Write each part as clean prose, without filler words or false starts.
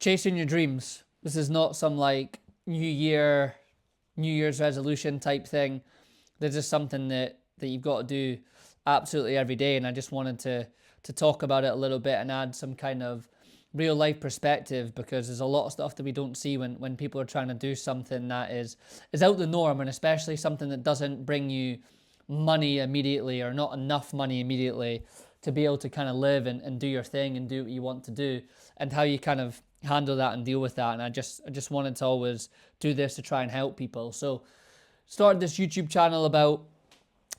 chasing your dreams. This is not some like New Year's resolution type thing. This is something that you've got to do absolutely every day. And I just wanted to talk about it a little bit and add some kind of real life perspective, because there's a lot of stuff that we don't see when people are trying to do something that is out the norm, and especially something that doesn't bring you money immediately, or not enough money immediately to be able to kind of live and do your thing and do what you want to do, and how you kind of handle that and deal with that. And I just wanted to always do this to try and help people. So started this YouTube channel about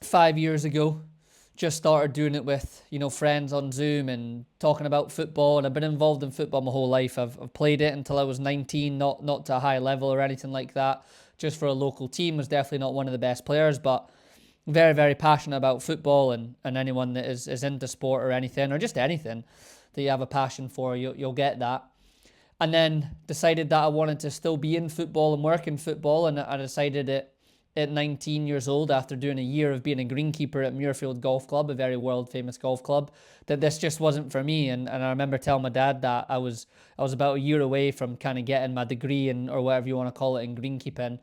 5 years ago. Just started doing it with friends on Zoom and talking about football, and I've been involved in football my whole life. I've played it until I was 19, not to a high level or anything like that, just for a local team. Was definitely not one of the best players, but very, very passionate about football, and anyone that is into sport or anything, or just anything that you have a passion for, you'll get that. And then decided that I wanted to still be in football and work in football, and I decided it at 19 years old, after doing a year of being a greenkeeper at Muirfield Golf Club, a very world famous golf club, that this just wasn't for me. And I remember telling my dad that I was about a year away from kind of getting my degree, and or whatever you want to call it, in greenkeeping.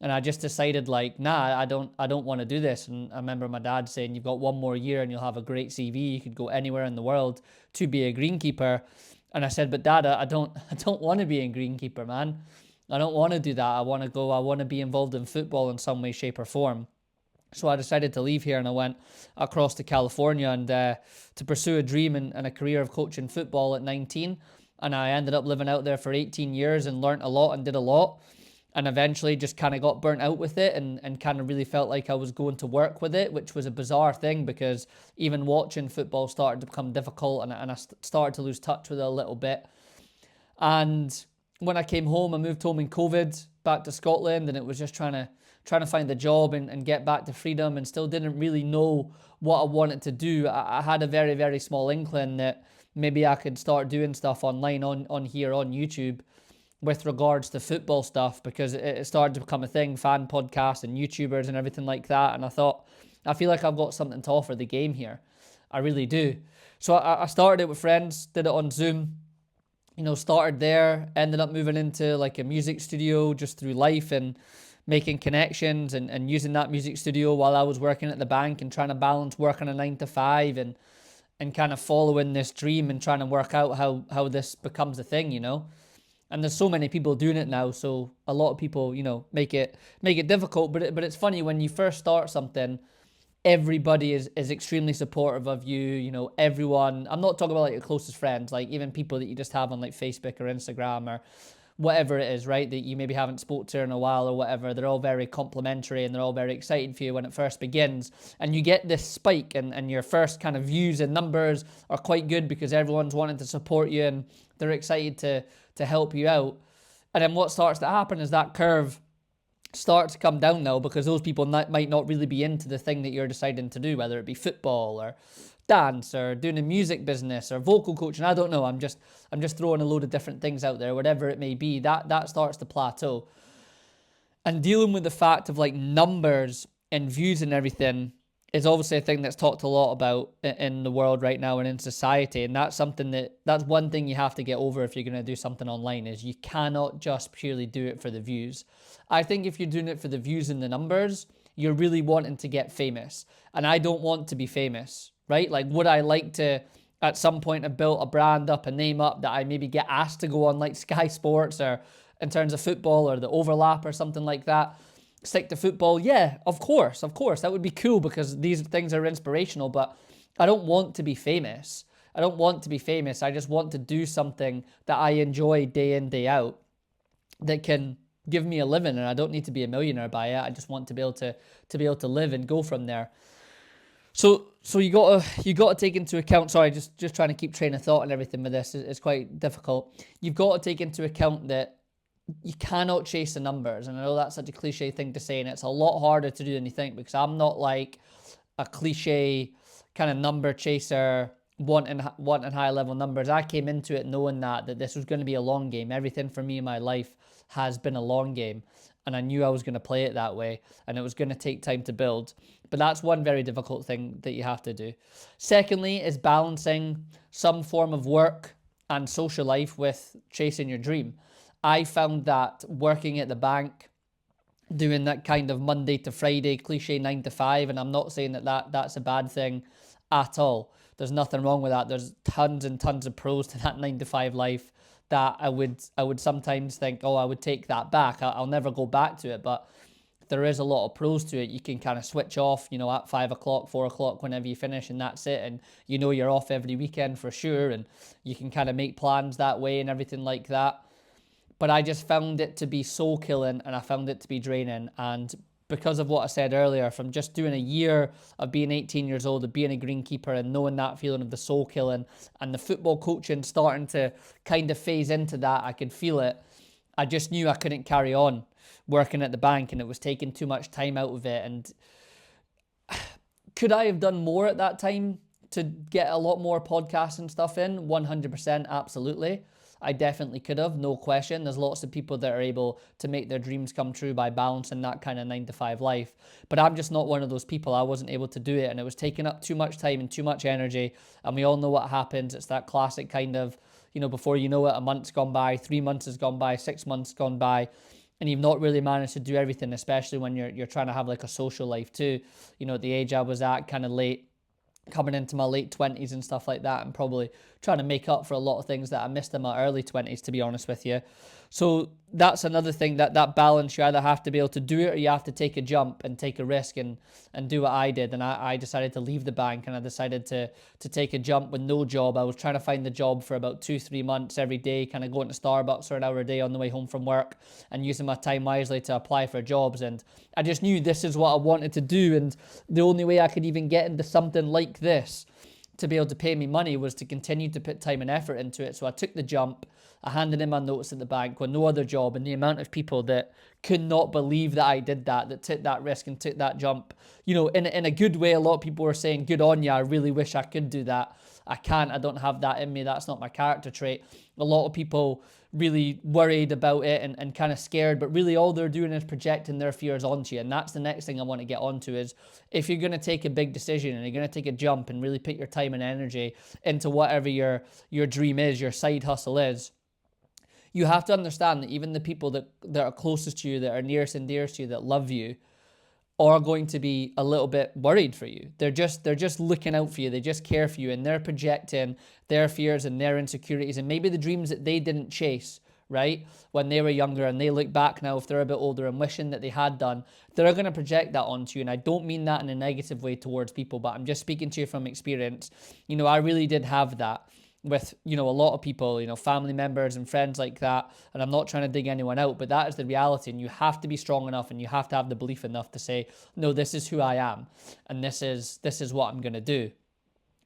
And I just decided, like, nah, I don't want to do this. And I remember my dad saying, "You've got one more year and you'll have a great CV. You could go anywhere in the world to be a greenkeeper." And I said, "But Dad, I don't want to be a greenkeeper, man. I don't want to do that. I want to be involved in football in some way, shape, or form." So I decided to leave here, and I went across to California, and to pursue a dream and a career of coaching football at 19. And I ended up living out there for 18 years and learnt a lot and did a lot. And eventually just kind of got burnt out with it, and kind of really felt like I was going to work with it, which was a bizarre thing, because even watching football started to become difficult, and I started to lose touch with it a little bit. And when I came home, I moved home in COVID back to Scotland, and it was just trying to find a job and get back to freedom, and still didn't really know what I wanted to do. I had a very, very small inkling that maybe I could start doing stuff online on here on YouTube with regards to football stuff, because it started to become a thing, fan podcasts and YouTubers and everything like that. And I thought, I feel like I've got something to offer the game here. I really do. So I started it with friends, did it on Zoom, started there, ended up moving into like a music studio just through life, and making connections, and using that music studio while I was working at the bank, and trying to balance working a 9 to 5, and kind of following this dream, and trying to work out how this becomes a thing. And there's so many people doing it now, so a lot of people, make it difficult. But it's funny, when you first start something, everybody is extremely supportive of you. Everyone, I'm not talking about like your closest friends, like even people that you just have on like Facebook or Instagram or whatever it is, right, that you maybe haven't spoke to in a while or whatever. They're all very complimentary, and they're all very excited for you when it first begins. And you get this spike, and your first kind of views and numbers are quite good, because everyone's wanting to support you, and they're excited to help you out. And then what starts to happen is that curve starts to come down now, because those people might not really be into the thing that you're deciding to do, whether it be football or dance or doing a music business or vocal coaching. I don't know. I'm just throwing a load of different things out there, whatever it may be. That starts to plateau. And dealing with the fact of like numbers and views and everything is obviously a thing that's talked a lot about in the world right now and in society. And that's one thing you have to get over if you're going to do something online, is you cannot just purely do it for the views. I think if you're doing it for the views and the numbers, you're really wanting to get famous. And I don't want to be famous, right? Like, would I like to at some point have built a brand up, a name up, that I maybe get asked to go on like Sky Sports, or in terms of football, or the overlap or something like that? Stick to football? Yeah, of course. That would be cool, because these things are inspirational, but I don't want to be famous. I just want to do something that I enjoy day in, day out, that can give me a living, and I don't need to be a millionaire by it. I just want to be able to live and go from there. So you gotta take into account. Sorry, just trying to keep train of thought and everything with this is quite difficult. You've got to take into account that you cannot chase the numbers. And I know that's such a cliche thing to say, and it's a lot harder to do than you think, because I'm not like a cliche kind of number chaser, wanting high level numbers. I came into it knowing that this was going to be a long game. Everything for me in my life has been a long game, and I knew I was going to play it that way, and it was going to take time to build. But that's one very difficult thing that you have to do. Secondly is balancing some form of work and social life with chasing your dream. I found that working at the bank, doing that kind of Monday to Friday cliche 9 to 5, and I'm not saying that's a bad thing at all. There's nothing wrong with that. There's tons and tons of pros to that 9 to 5 life that I would sometimes think, oh, I would take that back. I'll never go back to it, but there is a lot of pros to it. You can kind of switch off, at 5 o'clock, 4 o'clock, whenever you finish, and that's it. And you're off every weekend for sure, and you can kind of make plans that way and everything like that. But I just found it to be soul killing, and I found it to be draining. And because of what I said earlier, from just doing a year of being 18 years old, of being a greenkeeper and knowing that feeling of the soul killing and the football coaching starting to kind of phase into that, I could feel it. I just knew I couldn't carry on working at the bank, and it was taking too much time out of it. And could I have done more at that time to get a lot more podcasts and stuff in? 100%, absolutely. I definitely could have, no question. There's lots of people that are able to make their dreams come true by balancing that kind of 9 to 5 life. But I'm just not one of those people. I wasn't able to do it, and it was taking up too much time and too much energy. And we all know what happens. It's that classic kind of, before you know it, a month's gone by, 3 months has gone by, 6 months gone by, and you've not really managed to do everything, especially when you're trying to have like a social life too. At the age I was at, kind of late, coming into my late 20s and stuff like that, and probably trying to make up for a lot of things that I missed in my early 20s, to be honest with you. So that's another thing, that balance. You either have to be able to do it, or you have to take a jump and take a risk and do what I did. And I decided to leave the bank, and I decided to take a jump with no job. I was trying to find the job for about 2-3 months every day, kind of going to Starbucks for an hour a day on the way home from work and using my time wisely to apply for jobs. And I just knew this is what I wanted to do. And the only way I could even get into something like this to be able to pay me money was to continue to put time and effort into it. So I took the jump. I handed in my notice at the bank with no other job, and the amount of people that could not believe that I did that took that risk and took that jump, in a good way. A lot of people were saying, good on you. I really wish I could do that. I can't. I don't have that in me. That's not my character trait. A lot of people really worried about it and kind of scared, but really all they're doing is projecting their fears onto you. And that's the next thing I want to get onto is, if you're going to take a big decision and you're going to take a jump and really put your time and energy into whatever your dream is, your side hustle is, you have to understand that even the people that are closest to you, that are nearest and dearest to you, that love you, are going to be a little bit worried for you. They're just looking out for you. They just care for you, and they're projecting their fears and their insecurities and maybe the dreams that they didn't chase, right, when they were younger, and they look back now, if they're a bit older, and wishing that they had done. They're going to project that onto you. And I don't mean that in a negative way towards people, but I'm just speaking to you from experience. I really did have that with, a lot of people, family members and friends like that. And I'm not trying to dig anyone out, but that is the reality. And you have to be strong enough, and you have to have the belief enough to say, no, this is who I am, and this is what I'm going to do.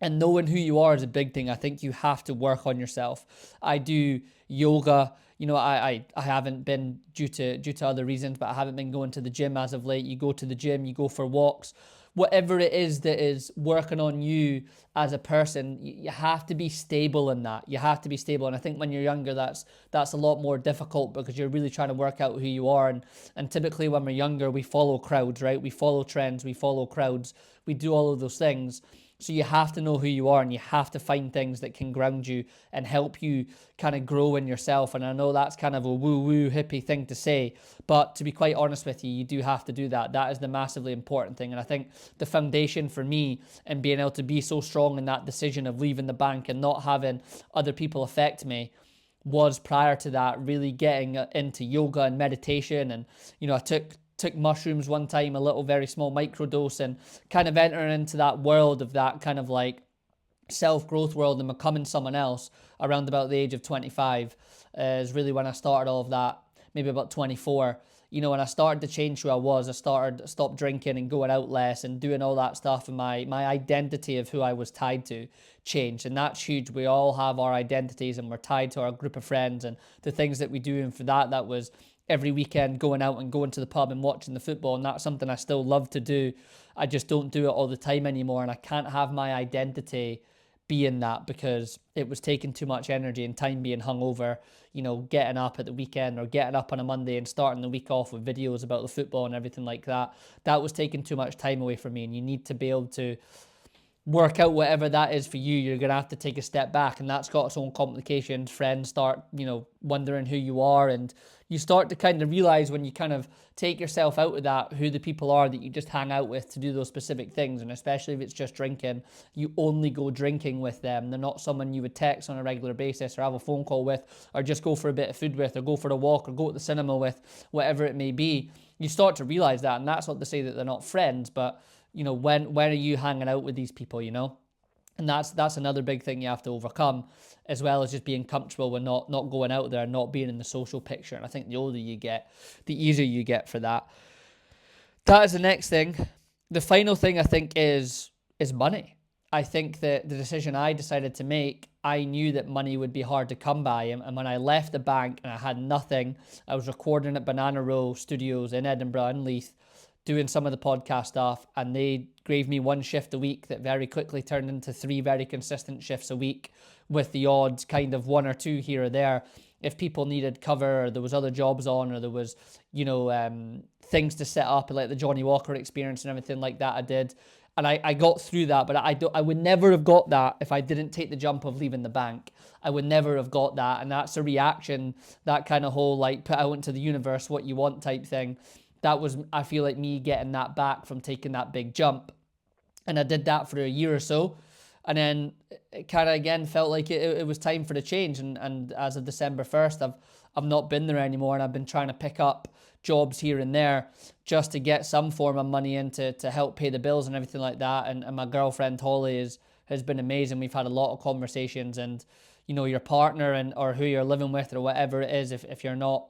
And knowing who you are is a big thing. I think you have to work on yourself. I do yoga. I haven't been, due to other reasons, but I haven't been going to the gym as of late. You go to the gym, you go for walks. Whatever it is that is working on you as a person, you have to be stable in that. You have to be stable. And I think when you're younger, that's a lot more difficult, because you're really trying to work out who you are. And typically when we're younger, we follow crowds, right? We follow trends, we follow crowds, we do all of those things. So you have to know who you are, and you have to find things that can ground you and help you kind of grow in yourself. And I know that's kind of a woo-woo hippie thing to say, but to be quite honest with you, you do have to do that. That is the massively important thing. And I think the foundation for me and being able to be so strong in that decision of leaving the bank and not having other people affect me was, prior to that, really getting into yoga and meditation. And, I took mushrooms one time, a little very small microdose, and kind of entering into that world of that kind of like self-growth world and becoming someone else around about the age of 25 is really when I started all of that, maybe about 24. When I started to change who I was, I stopped drinking and going out less and doing all that stuff, and my identity of who I was tied to changed. And that's huge. We all have our identities, and we're tied to our group of friends and the things that we do. And for that was every weekend going out and going to the pub and watching the football. And that's something I still love to do. I just don't do it all the time anymore. And I can't have my identity be in that, because it was taking too much energy and time being hungover, getting up at the weekend or getting up on a Monday and starting the week off with videos about the football and everything like that. That was taking too much time away from me. And you need to be able to work out whatever that is for you, you're going to have to take a step back, and that's got its own complications. Friends start, wondering who you are, and you start to kind of realize when you kind of take yourself out of that, who the people are that you just hang out with to do those specific things. And especially if it's just drinking, you only go drinking with them. They're not someone you would text on a regular basis or have a phone call with, or just go for a bit of food with, or go for a walk, or go to the cinema with, whatever it may be. You start to realize that, and that's not to say that they're not friends, but when are you hanging out with these people, And that's another big thing you have to overcome, as well as just being comfortable with not going out there and not being in the social picture. And I think the older you get, the easier you get for that. That is the next thing. The final thing I think is money. I think that the decision I decided to make, I knew that money would be hard to come by. And when I left the bank and I had nothing, I was recording at Banana Row Studios in Edinburgh and Leith, doing some of the podcast stuff, and they gave me one shift a week that very quickly turned into 3 very consistent shifts a week, with the odds kind of 1 or 2 here or there if people needed cover, or there was other jobs on, or there was things to set up, like the Johnny Walker Experience and everything like that I did. And I got through that, but I would never have got that if I didn't take the jump of leaving the bank. I would never have got that. And that's a reaction, that kind of whole like put out into the universe what you want type thing. That was, I feel like, me getting that back from taking that big jump. And I did that for a year or so. And then it kind of again felt like it was time for the change. And as of December 1st, I've not been there anymore. And I've been trying to pick up jobs here and there just to get some form of money in to help pay the bills and everything like that. And my girlfriend Holly has been amazing. We've had a lot of conversations, and your partner or who you're living with or whatever it is, if you're not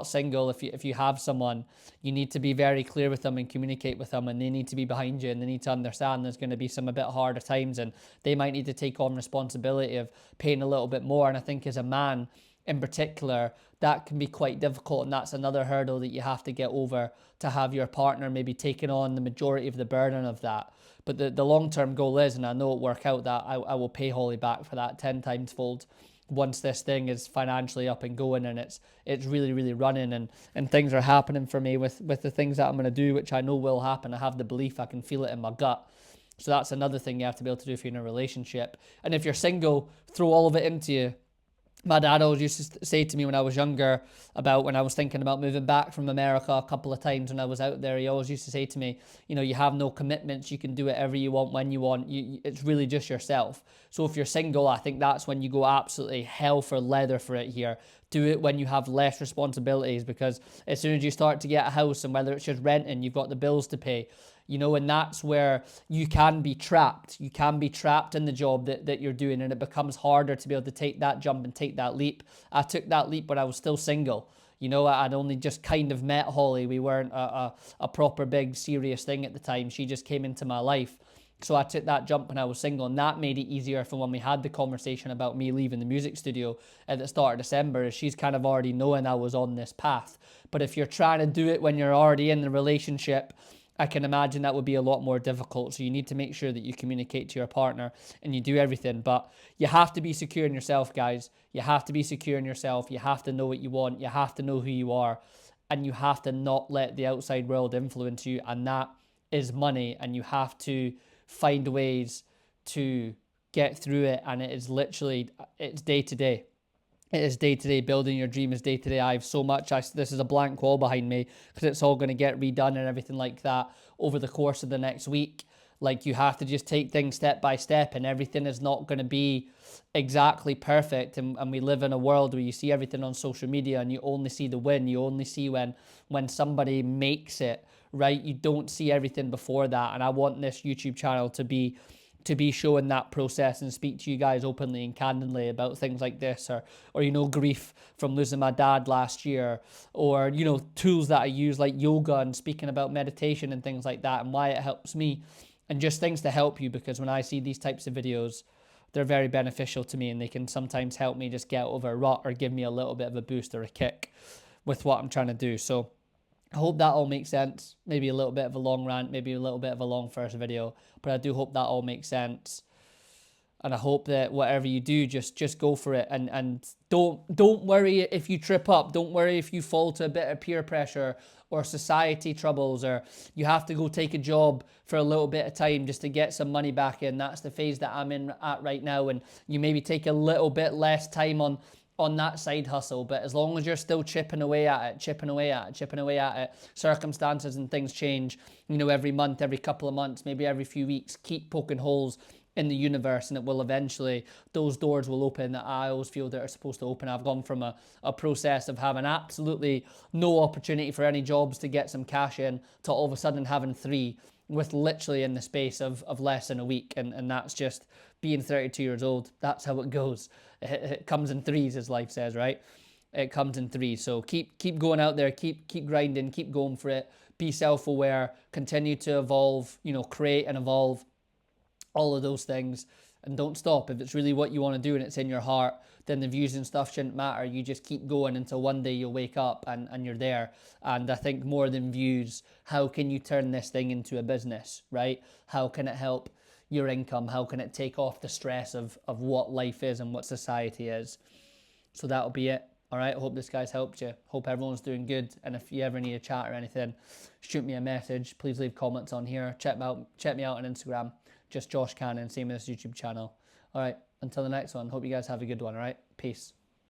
single, if you have someone, you need to be very clear with them and communicate with them, and they need to be behind you, and they need to understand there's going to be some a bit harder times, and they might need to take on responsibility of paying a little bit more. And I think as a man in particular, that can be quite difficult, and that's another hurdle that you have to get over, to have your partner maybe taking on the majority of the burden of that. But the long-term goal is, and I know it'll work out, that I will pay Holly back for that 10 times fold once this thing is financially up and going, and it's really, really running, and things are happening for me with the things that I'm going to do, which I know will happen. I have the belief, I can feel it in my gut. So that's another thing you have to be able to do if you're in a relationship. And if you're single, throw all of it into you. My dad always used to say to me when I was younger, about when I was thinking about moving back from America a couple of times when I was out there, he always used to say to me, you have no commitments, you can do whatever you want when you want, it's really just yourself. So if you're single, I think that's when you go absolutely hell for leather for it here. Do it when you have less responsibilities, because as soon as you start to get a house, and whether it's just renting, you've got the bills to pay, and that's where you can be trapped. You can be trapped in the job that you're doing, and it becomes harder to be able to take that jump and take that leap. I took that leap when I was still single. I'd only just kind of met Holly. We weren't a proper big serious thing at the time. She just came into my life. So I took that jump when I was single, and that made it easier for when we had the conversation about me leaving the music studio at the start of December, as she's kind of already knowing I was on this path. But if you're trying to do it when you're already in the relationship, I can imagine that would be a lot more difficult. So you need to make sure that you communicate to your partner and you do everything. But you have to be secure in yourself, guys. You have to be secure in yourself. You have to know what you want. You have to know who you are. And you have to not let the outside world influence you. And that is money. And you have to find ways to get through it. And it is literally, it's day to day. It is day to day. Building your dream is day to day. I have so much. This is a blank wall behind me, because it's all going to get redone and everything like that over the course of the next week. Like, you have to just take things step by step, and everything is not going to be exactly perfect. And we live in a world where you see everything on social media, and you only see the win. You only see when somebody makes it, right? You don't see everything before that. And I want this YouTube channel to be showing that process, and speak to you guys openly and candidly about things like this, or grief from losing my dad last year, or tools that I use like yoga, and speaking about meditation and things like that, and why it helps me, and just things to help you, because when I see these types of videos, they're very beneficial to me, and they can sometimes help me just get over a rut, or give me a little bit of a boost or a kick with what I'm trying to do. So I hope that all makes sense. Maybe a little bit of a long rant, maybe a little bit of a long first video, but I do hope that all makes sense. And I hope that whatever you do, just go for it, and don't worry if you trip up. Don't worry if you fall to a bit of peer pressure or society troubles, or you have to go take a job for a little bit of time just to get some money back in. That's the phase that I'm in at right now, and you maybe take a little bit less time on that side hustle, but as long as you're still chipping away at it, chipping away at it, circumstances and things change, every month, every couple of months, maybe every few weeks, keep poking holes in the universe, and it will eventually, those doors will open that I always feel that are supposed to open. I've gone from a process of having absolutely no opportunity for any jobs to get some cash in to all of a sudden having 3 with literally in the space of less than a week. And that's just being 32 years old. That's how it goes. It comes in threes, as life says, right? It comes in threes. So keep going out there, keep grinding, keep going for it. Be self-aware, continue to evolve, create and evolve, all of those things, and don't stop. If it's really what you want to do and it's in your heart, then the views and stuff shouldn't matter. You just keep going until one day you'll wake up and you're there. And I think more than views, how can you turn this thing into a business, right? How can it help your income? How can it take off the stress of what life is and what society is? So that'll be it. All right, I hope this guy's helped you. Hope everyone's doing good. And if you ever need a chat or anything, shoot me a message. Please leave comments on here. Check me out on Instagram. Just Josh Cannon, same as this YouTube channel. All right, until the next one. Hope you guys have a good one. All right, peace.